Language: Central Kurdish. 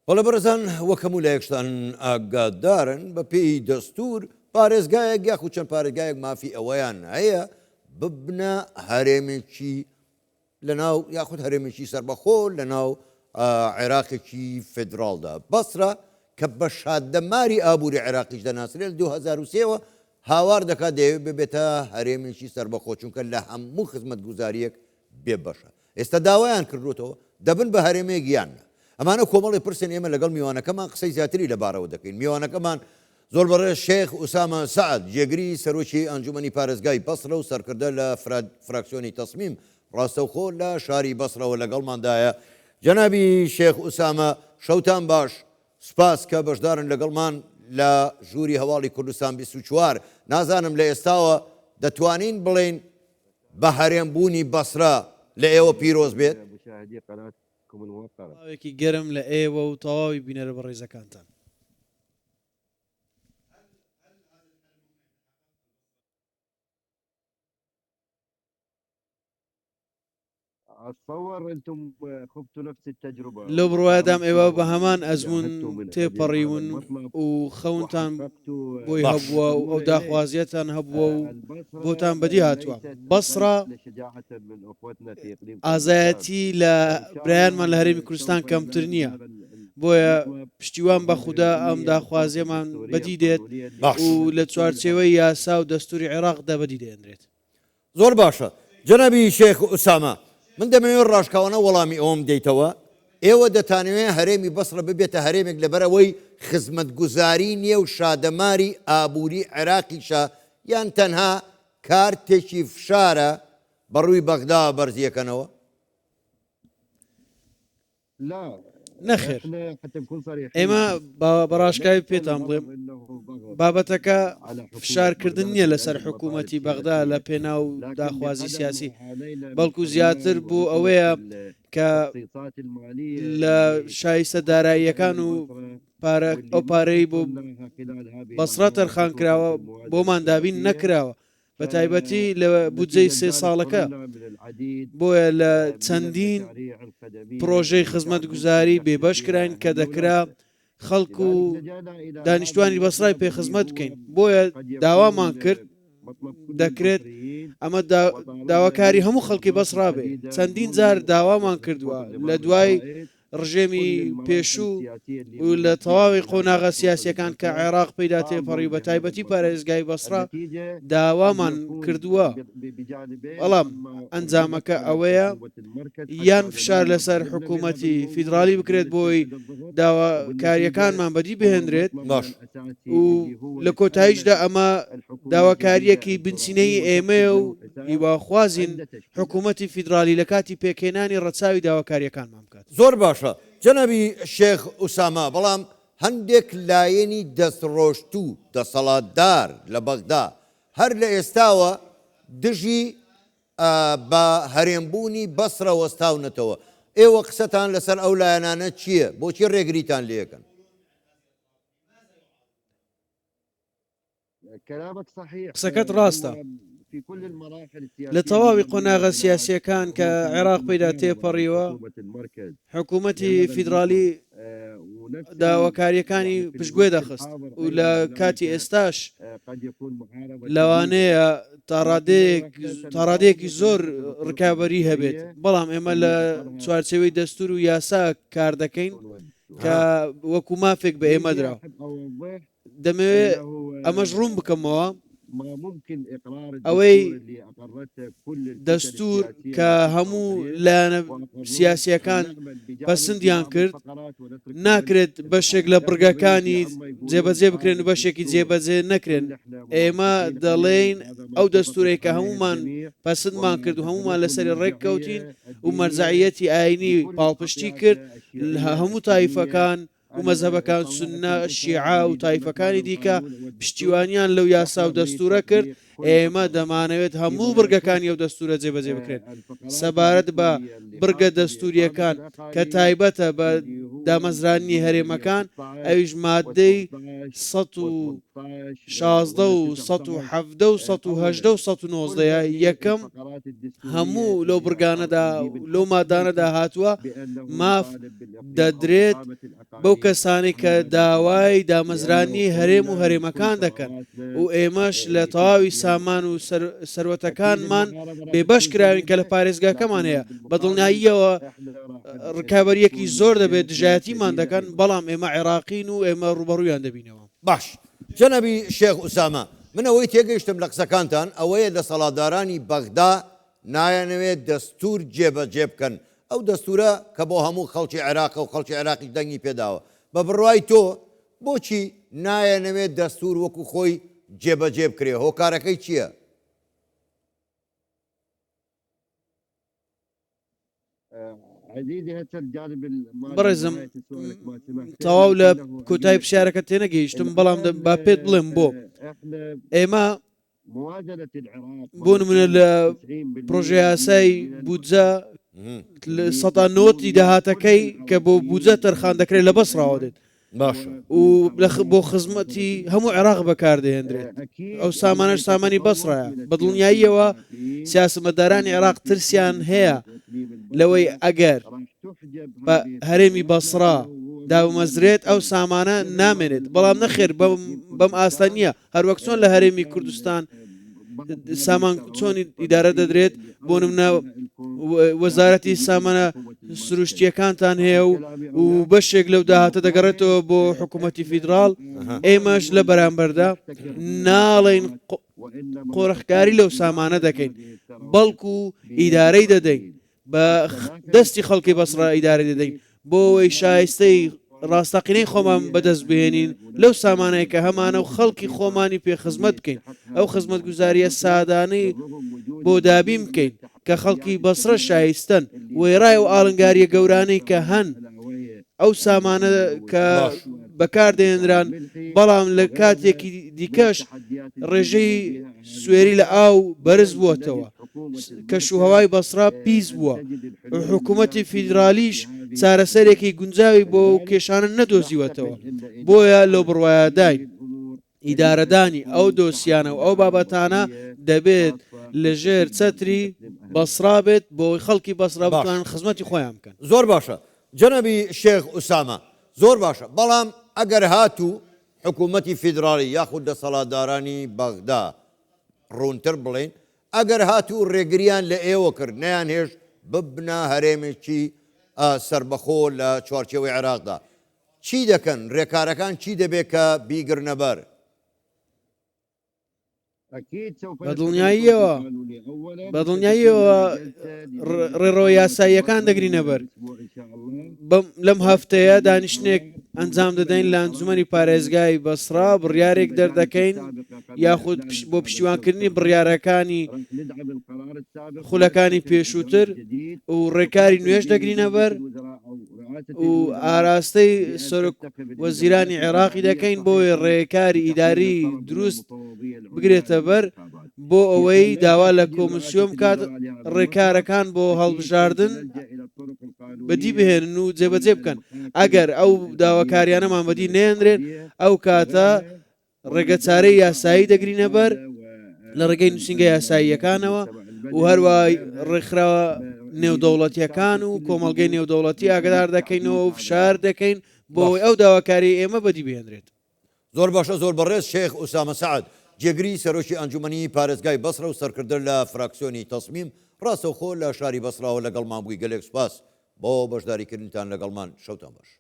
وەڵە بەڕێزان وەکەم و لە یەکشتان ئاگادارن بە پێی دەستور پارێزگایەک یاخود چەند پارێزگایەک مافی ئەوەیان هەیە ببنە هەرێمێکی لەناو یاخود هەرێمێکی سەربەخۆ لەناو عێراقێکی فێدراڵدا بەسرە کە بە شادەماری ئابووری عێراقیش دەناسرێت 2023ەوە هاوار دەکات دەیەوێت ببێتە هەرێمێکی سەربەخۆ چونکە لە هەموو خزمەتگوزاریەک بێ بەشە ئێستا داوایان کردوتەوە دەبن بە هەرێمەیەک یانە ئەمانە کۆمەڵی پرسن ئێمە لەگەڵ میوانەکەمان قسەی زیاتری لەبارەوە دەکەین میوانەکەمان زۆر بەڕێز شێخ ئوسامە سەعەد جێگری سەرۆکی ئەنجومەنی پارێزگای بەسرە و سەرکردە لە فراکسیۆنی تەسمیم ڕاستەوخۆ لە شاری بەسرەوە لەگەڵماندایە جەنابی شێخ ئوسامە شەوتان باش سوپاس کە بەشدارن لەگەڵمان لە ژووری هەواڵی کوردستان 24 نازانم لە ئێستاوە دەتوانین بڵێن بە هەرێمبوونی بەسرە لە ئێوە پیرۆز بێت ئاوێکی گەرم لە ئێوە و تەواوی بینەرە بە ڕێزەکانتان لەو بڕوادام ئێوە بە هەمان ئەزمون تێپەڕیون و خەونتان بۆی هەبووە و ئەو داخوازیەتان هەبووە و بۆتان بەدی هاتووە بەسڕە ئازایەتی لە برایانمان لە هەرێمی کوردستان کەمتر نییە بۆیە پشتیوان بە خودا ئەم داخوازیەمان بەدی دێت و لە چوارچێوەی یاسا و دەستوری عێراقدا بەدی دێنرێت زۆر باشە جەنابی شێخ ئوسامە من دەمەوێت ڕاشکاوانە وەڵامی ئەوم دەیتەوە ئێوە دەتانوێت هەرێمی بەسرە ببێتە هەرێمێک لەبەرەوەی خزمەتگوزاری نییە و شادەماری ئابووری عێراقیشە یان تەنها کارتێکی فشارە بەڕووی بەغدا بەرزیەکەنەوە نەخێر ئێمە بەڕاشکاوی پێتان بڵێم بابەتەکە فشارکردن نییە لەسەر حکوومەتی بەغدا لە پێناو داخوازی سیاسی بەڵکو زیاتر بوو ئەوەیە کە لە شایستە داراییەکان و ئەو پارەی بۆ بەسڕە تەرخان کراوە بۆمان دابین نەکراوە بە تایبەتی لە بودجەی 3 ساڵەکە بۆیە لە چەندین پرۆژەی خزمەتگوزاری بێبەش کراین کە دەکرا خەڵکو و دانیشتوانی بەسڕای پێخزمەت بکەین بۆیە داوامان کرد دەکرێت ئەمە داواکاری هەموو خەڵکی بەسڕا بێ چەندین جار داوامان کردووە لە دوای ڕژێمی پێشوو و لە تەواوی قۆناغا سیاسیەکان کە عێراق پەیدا تێپەڕی بە تایبەتی پارێزگای بەسڕا داوامان کردووە بەڵام ئەنجامەکە ئەوەیە یان فشار لەسەر حکوومەتی فیدرالی بکرێت بۆی داواکاریەکانمان بەدی بهێنرێت باش و لە کۆتاییشدا ئەمە داواکاریەکی بنچینەی ئێمە و هیواخوازین حکوومەتی فیدرالی لە کاتی پێکێنانی ڕەچاوی داواکاریەکانمان بکات زۆر باشە جەنابی شێخ ئوسامە بەڵام هەندێک لایەنی دەستڕۆشت و دەسەڵاتدار لە بەغدا هەر لە ئێستاوە دژی بە هەرێمبوونی بەسرە وەستاونەتەوە ئێوە قسەتان لەسەر ئەو لایەنانە چییە بۆچی ڕێگریتان لێەکەن قسەکەت ڕاستە لە تەواوی قۆناغا سیاسیەکان کە عێراق پەیدا تێپەڕیوە حکوومەتی فیدرالی داواکاریەکانی پشتگوێ دەخست و لە کاتی ئێستاش لەوانەیە تاڕادەیەکی زۆر ڕکابەری هەبێت بەڵام ئێمە لە چوارچێوەی دەستور و یاسا کار دەکەین کە وەکو مافێک بە ئێمە درا دەمەوێت ئەمەش ڕوون بکەمەوە ئەوەی دەستور کە هەموو لایەنە سیاسیەکان پەسەندیان کرد ناکرێت بەشێک لە بڕگەکانی جێبەجێ بکرێن و بەشێکی جێبەجێ نەکرێن ئێمە دەڵێن ئەو دەستورەی کە هەمومان پەسەندمان کرد و هەمومان لەسەری ڕێک کەوتین و مەرجعیەتی ئاینی پاڵپشتی کرد هەموو تایفەکان و مەزهبەکان سنە شیعە و تایفەکانی دیکە پشتیوانیان لەو یاسا و دەستورە کرد ئێمە دەمانەوێت هەموو بڕگەکانی ئەو دەستورە جێبەجێ بکرێت سەبارەت بە بڕگە دەستوریەکان کە تایبەتە بە دامەزرانی هەرێمەکان ئەویش مادەی 16 و 17 و 1970 و 1990 یەکەم هەموو لەو برگانەدا لەو مادانەدا هاتووە ماف دەدرێت بەو کەسانی کە داوای دامەزرانی هەرێم و هەرێمەکان دەکەن و ئێمەش لە تەواوی سامان و سەروەتەکانمان بێبەش کراوین کە لە پارێزگاکەمان هەیە بە دڵنیاییەوە ڕکابەریەکی زۆر دەبێت دژایەتیمان دەکەن بەڵام ئێمە عێراقین و ئێمە ڕوبەڕوویان دەبینەوە. باش جەنەبی شێخ ئوسامە منەوەی تێگەیشتم لە قسەکانتان ئەوەیە دەسەڵاتدارانی بەغدا نایەنەوێت دەستور جێبەجێ بکەن ئەو دەستورە کە بۆ هەموو خەڵکی عێراق و خەڵکی عێراقی دەنگی پێداوە بە بڕوای تۆ بۆچی نایەنەوێت دەستور وەکو خۆی جێبەجێ بکرێ هۆکارەکەی چییە؟ بەڕێزم تەواو لە کۆتایی پرسیارەکە تێنەگەیشتم بەڵام با پێت بڵێم بۆ ئێمە بۆ نمونە لە پرۆژه یاسای بودجە ١٩٠ داهاتەکەی کە بۆ بودجە تەرخان دەکرێت لە بەسڕاوە دێت باشە و بۆ خزمەتی هەموو عێراق بەکاردەهێنرێت ئەو سامانەش سامانی بەسڕایە بە دڵنیاییەوە سیاسەتمەدارانی عێراق ترسیان هەیە لەوەی ئەگەر بە هەرێمی بەسڕا داومەزرێت ئەو سامانە نامێنێت بەڵام نەخێر بەم ئاستا نییە هەروەک چۆن لە هەرێمی کوردستان سامان چۆنی ئیدارە دەدرێت بۆ نمونە وەزارەتی سامانە سروشتیەکانتان هەیە و بەشێک لەو داهاتە دەگەڕێتەوە بۆ حکوومەتی فیدراڵ ئێمەش لە بەرامبەردا ناڵێن قۆڕەخکاری لەو سامانە دەکەین بەڵکو ئیدارەی دەدەین بە دەستی خەڵکی بەسڕا ئیدارەی دەدەین بۆ ئەوەی شایستەی ڕاستەقینەی خۆمان بەدەست بهێنین لەو سامانەیە کە هەمانە و خەڵکی خۆمانی پێخزمەت بکەین ئەو خزمەت گوزاریە سادانەی بۆ دابین بکەین کە خەڵکی بەسرە شایستن وێڕای و ئاڵنگاریە گەورانەی کە هەن ئەو سامانە کە بەکاردێنران بەڵام لە کاتێکی دیکەش ڕێژەی سوێری لە ئاو بەرز بووەتەوە کەشوهەوای بەسرا پیس بووە حکوومەتی فیدرالیش چارەسەرێکی گونجاوی بۆ کێشانە نەدۆزیوەتەوە بۆیە لەو بڕوایەدای ئیدارەدانی ئەو دۆسیانە و ئەو بابەتانە دەبێت لەژێر چەتری بەسرا بێت بۆی خەڵکی بەسرا بتوانن خزمەتی خۆیان بکەن. زۆر باشە جەنەبی شێخ ئوسامە زۆر باشە بەڵام ئەگەر هاتوو حکوومەتی فیدراڵی یاخود دەسەڵاتدارانی بەغدا ڕوونتر بڵێن ئەگەر هاتوو ڕێگریان لە ئێوە کرد نەیان هێش ببنە هەرێمێکی سربەخۆ لە چوارچێوەی عێراقدا چی دەکەن ڕێکارەکان چی دەبێت کە بیگرنەبەر؟ بە دڵنیاییەوە ڕێڕەوە یاساییەکان دەگرینە بەر لەم هەفتەیە دانیشتێک ئەنجام دەدەین لە ئەنجومەنی پارێزگای بەسڕا بڕیارێک دەردەکەین یاخود بۆ پشتیوانکردنی بڕیارەکانی خولەکانی پێشووتر و ڕێکاری نوێش دەگرینە بەر و ئاراستەی سەرۆک وەزیرانی عێراقی دەکەین بۆی ڕێکاری ئیداری دروست بگرێتە بەر بۆ ئەوەی داوا لە کۆمسیۆم کات ڕێکارەکان بۆ هەڵبژاردن بەدی بهێنن و جێبەجێ بکەن ئەگەر ئەو داواکاریانەمان بەدی نێنرێن ئەو کاتە ڕێگەچارەی یاسایی دەگرینە بەر لە ڕێگەی نووسینگە یاساییەکانەوە و هەروە ڕێکخراوە نێودەوڵەتیەکان و کۆمەڵگەی نێودەوڵەتی ئاگدار دەکەینەوە و فشار دەکەین بۆی ئەو داواکاری ئێمە بەدی بهێنرێت. زۆر باشە زۆر بەڕێز شێخ ئوسامە سەعەد جێگری سەرۆکی ئەنجومەنی پارێزگای بەسڕە و سەرکردن لە فراکسیۆنی تەسمیم ڕاستەوخۆ لە شاری بەسڕاوە لەگەڵمان بووی گەلێک سوپاس بۆ بەشداریکردنتان لەگەڵمان شەوتان باش.